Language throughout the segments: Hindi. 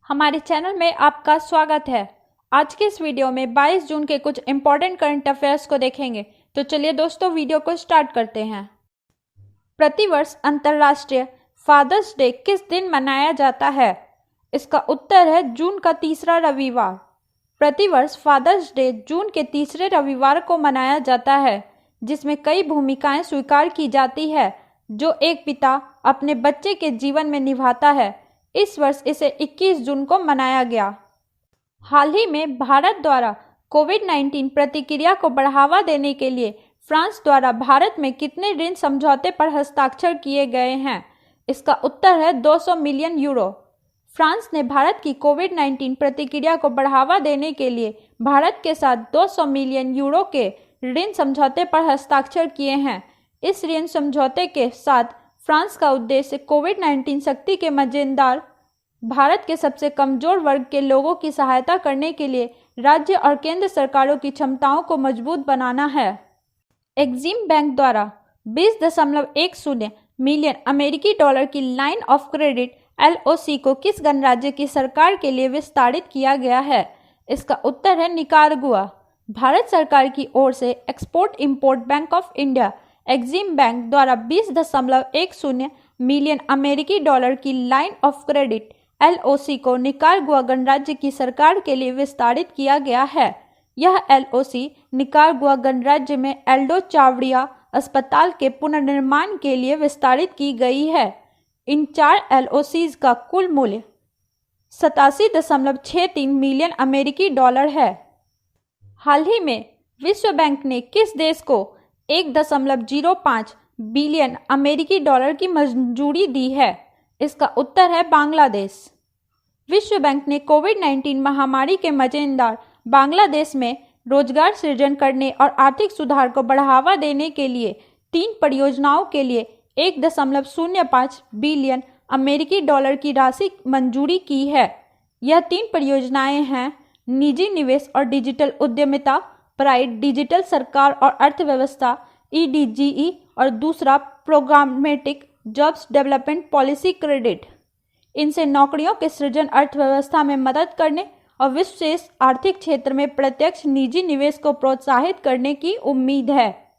हमारे चैनल में आपका स्वागत है। आज के इस वीडियो में 22 जून के कुछ इंपॉर्टेंट करंट अफेयर्स को देखेंगे। तो चलिए दोस्तों वीडियो को स्टार्ट करते हैं। प्रतिवर्ष अंतर्राष्ट्रीय फादर्स डे किस दिन मनाया जाता है? इसका उत्तर है जून का तीसरा रविवार। प्रतिवर्ष फादर्स डे जून के तीसरे रविवार को मनाया जाता है, जिसमें कई भूमिकाएं स्वीकार की जाती है जो एक पिता अपने बच्चे के जीवन में निभाता है। इस वर्ष इसे 21 जून को मनाया गया। हाल ही में भारत द्वारा कोविड-19 प्रतिक्रिया को बढ़ावा देने के लिए फ्रांस द्वारा भारत में कितने ऋण समझौते पर हस्ताक्षर किए गए हैं? इसका उत्तर है 200 मिलियन यूरो। फ्रांस ने भारत की कोविड-19 प्रतिक्रिया को बढ़ावा देने के लिए भारत के साथ 200 मिलियन यूरो के ऋण समझौते पर हस्ताक्षर किए हैं। इस ऋण समझौते के साथ फ्रांस का उद्देश्य कोविड-19 शक्ति के मद्देनजर भारत के सबसे कमजोर वर्ग के लोगों की सहायता करने के लिए राज्य और केंद्र सरकारों की क्षमताओं को मजबूत बनाना है। एक्सिम बैंक द्वारा 20.10 मिलियन अमेरिकी डॉलर की लाइन ऑफ क्रेडिट LOC को किस गणराज्य की सरकार के लिए विस्तारित किया गया है? इसका उत्तर है निकारागुआ। भारत सरकार की ओर से export import bank of India Exim bank द्वारा 20.10 मिलियन अमेरिकी डॉलर की लाइन ऑफ क्रेडिट LOC को निकारागुआ गणराज्य की सरकार के लिए विस्तारित किया गया है। यह LOC निकारागुआ गणराज्य में एल्डो चावड़िया अस्पताल के पुनर्निर्माण के लिए विस्तारित की गई है। इन 4 LOCs का कुल मूल्य 87.63 मिलियन अमेरिकी डॉलर है। हाल ही में विश्व बैंक ने किस देश को 1.05 बिलियन अमेरिकी डॉलर की मंजूरी दी है? इसका उत्तर है बांग्लादेश। विश्व बैंक ने कोविड-19 महामारी के मद्देनजर बांग्लादेश में रोजगार सृजन करने और आर्थिक सुधार को बढ़ावा देने के लिए 3 परियोजनाओं के लिए 1.05 बिलियन अमेरिकी डॉलर की राशि मंजूरी की है। यह 3 परियोजनाएं हैं निजी निवेश और डिजिटल उद्यमिता, प्राइड डिजिटल सरकार और अर्थव्यवस्था EDGE और दूसरा programmatic jobs development policy credit. इनसे नौकरियों के सृजन, अर्थव्यवस्था में मदद करने और विशेष आर्थिक क्षेत्र में प्रत्यक्ष निजी निवेश को प्रोत्साहित करने की उम्मीद है।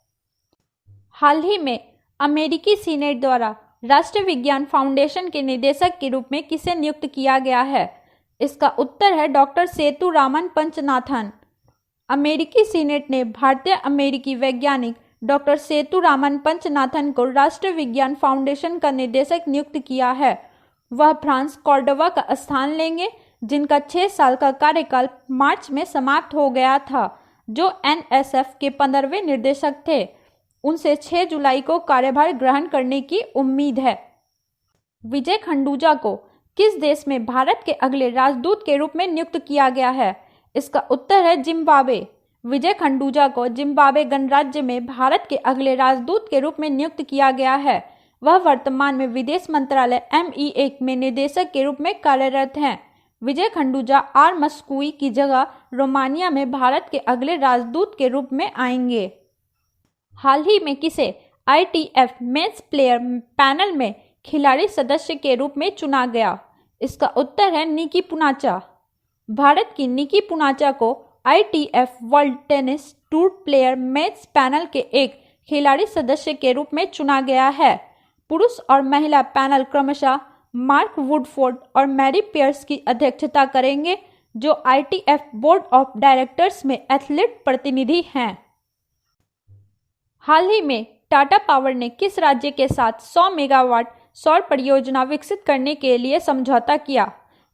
हाल ही में अमेरिकी सीनेट द्वारा राष्ट्रीय विज्ञान फाउंडेशन के निदेशक के रूप में किसे नियुक्त किया गया है? इसका उत्तर है डॉक्टर सेतुरामन पंचनाथन। अमेरिकी सीनेट ने भारतीय अमेरिकी वैज्ञानिक डॉक्टर सेतुरामन पंचनाथन को राष्ट्रीय विज्ञान फाउंडेशन का निदेशक नियुक्त किया है। वह फ्रांस कॉर्डोवा का स्थान लेंगे, जिनका 6 साल का कार्यकाल मार्च में समाप्त हो गया था, जो NSF के 15वें निदेशक थे। उनसे 6 जुलाई को कार्यभार ग्रहण करने की उम्मीद है। विजय खंडूजा को किस देश में भारत के अगले राजदूत के रूप में नियुक्त किया गया है? इसका उत्तर है जिम्बाब्वे। विजय खंडूजा को जिम्बाब्वे गणराज्य में भारत के अगले राजदूत के रूप में नियुक्त किया गया है। वह वर्तमान में विदेश मंत्रालय MEA में निदेशक के रूप में कार्यरत हैं। विजय खंडूजा R मस्कुई की जगह रोमानिया में भारत के अगले राजदूत के रूप में आएंगे। हाल ही में किसे ITF मेंस प्लेयर पैनल में खिलाड़ी सदस्य के रूप में चुना गया? इसका उत्तर है निकी पूनाचा। भारत की निकी पूनाचा को ITF world tennis tour player men's panel के एक खिलाड़ी सदस्य के रूप में चुना गया है। पुरुष और महिला पैनल क्रमशः मार्क वुडफोर्ड और मैरी पियर्स की अध्यक्षता करेंगे, जो ITF बोर्ड ऑफ डायरेक्टर्स में एथलीट प्रतिनिधि हैं। हाल ही में टाटा पावर ने किस राज्य के साथ 100 मेगावाट सौर परियोजना विकसित करने के लिए समझौता किया?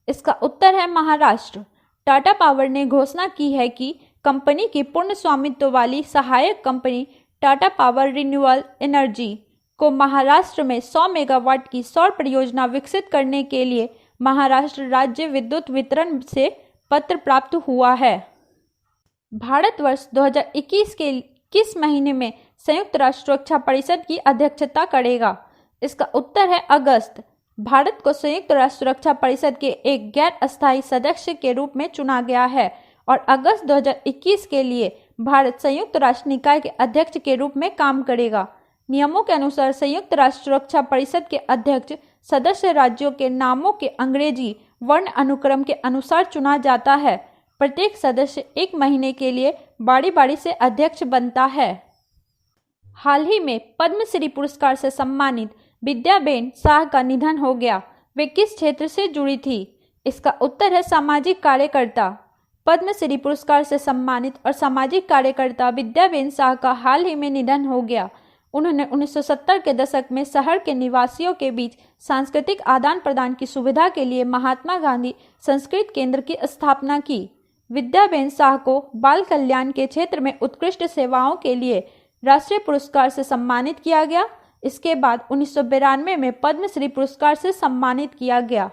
इसका उत्तर है महाराष्ट्र। टाटा पावर ने घोषणा की है कि कंपनी की पूर्ण स्वामित्व वाली सहायक company Tata power renewable energy को महाराष्ट्र में 100 मेगावाट की सौर परियोजना विकसित करने के लिए महाराष्ट्र राज्य विद्युत वितरण से पत्र प्राप्त हुआ है। भारतवर्ष 2021 के किस महीने में संयुक्त राष्ट्र सुरक्षा परिषद की अध्यक्षता करेगा? इसका उत्तर है अगस्त। भारत को संयुक्त राष्ट्र सुरक्षा परिषद के एक गैर अस्थायी सदस्य के रूप में चुना गया है और अगस्त 2021 के लिए भारत संयुक्त राष्ट्र निकाय के अध्यक्ष के रूप में काम करेगा। नियमों के अनुसार संयुक्त राष्ट्र सुरक्षा परिषद के अध्यक्ष सदस्य राज्यों के नामों के अंग्रेजी वर्ण अनुक्रम के अनुसार चुना जाता है। प्रत्येक सदस्य 1 महीने के लिए बारी बारी से अध्यक्ष बनता है। हाल ही में पद्मश्री पुरस्कार से सम्मानित विद्याबेन साह का निधन हो गया। वे किस क्षेत्र से जुड़ी थी? इसका उत्तर है सामाजिक कार्यकर्ता। पद्मश्री पुरस्कार से सम्मानित और सामाजिक कार्यकर्ता विद्याबेन साह का हाल ही में निधन हो गया। उन्होंने 1970 के दशक में शहर के निवासियों के बीच सांस्कृतिक आदान प्रदान की सुविधा के लिए महात्मा गांधी संस्कृत केंद्र की स्थापना की। विद्याबेन साह को बाल कल्याण के क्षेत्र में उत्कृष्ट सेवाओं के लिए राष्ट्रीय पुरस्कार से सम्मानित किया गया। इसके बाद 1992 में पद्मश्री पुरस्कार से सम्मानित किया गया।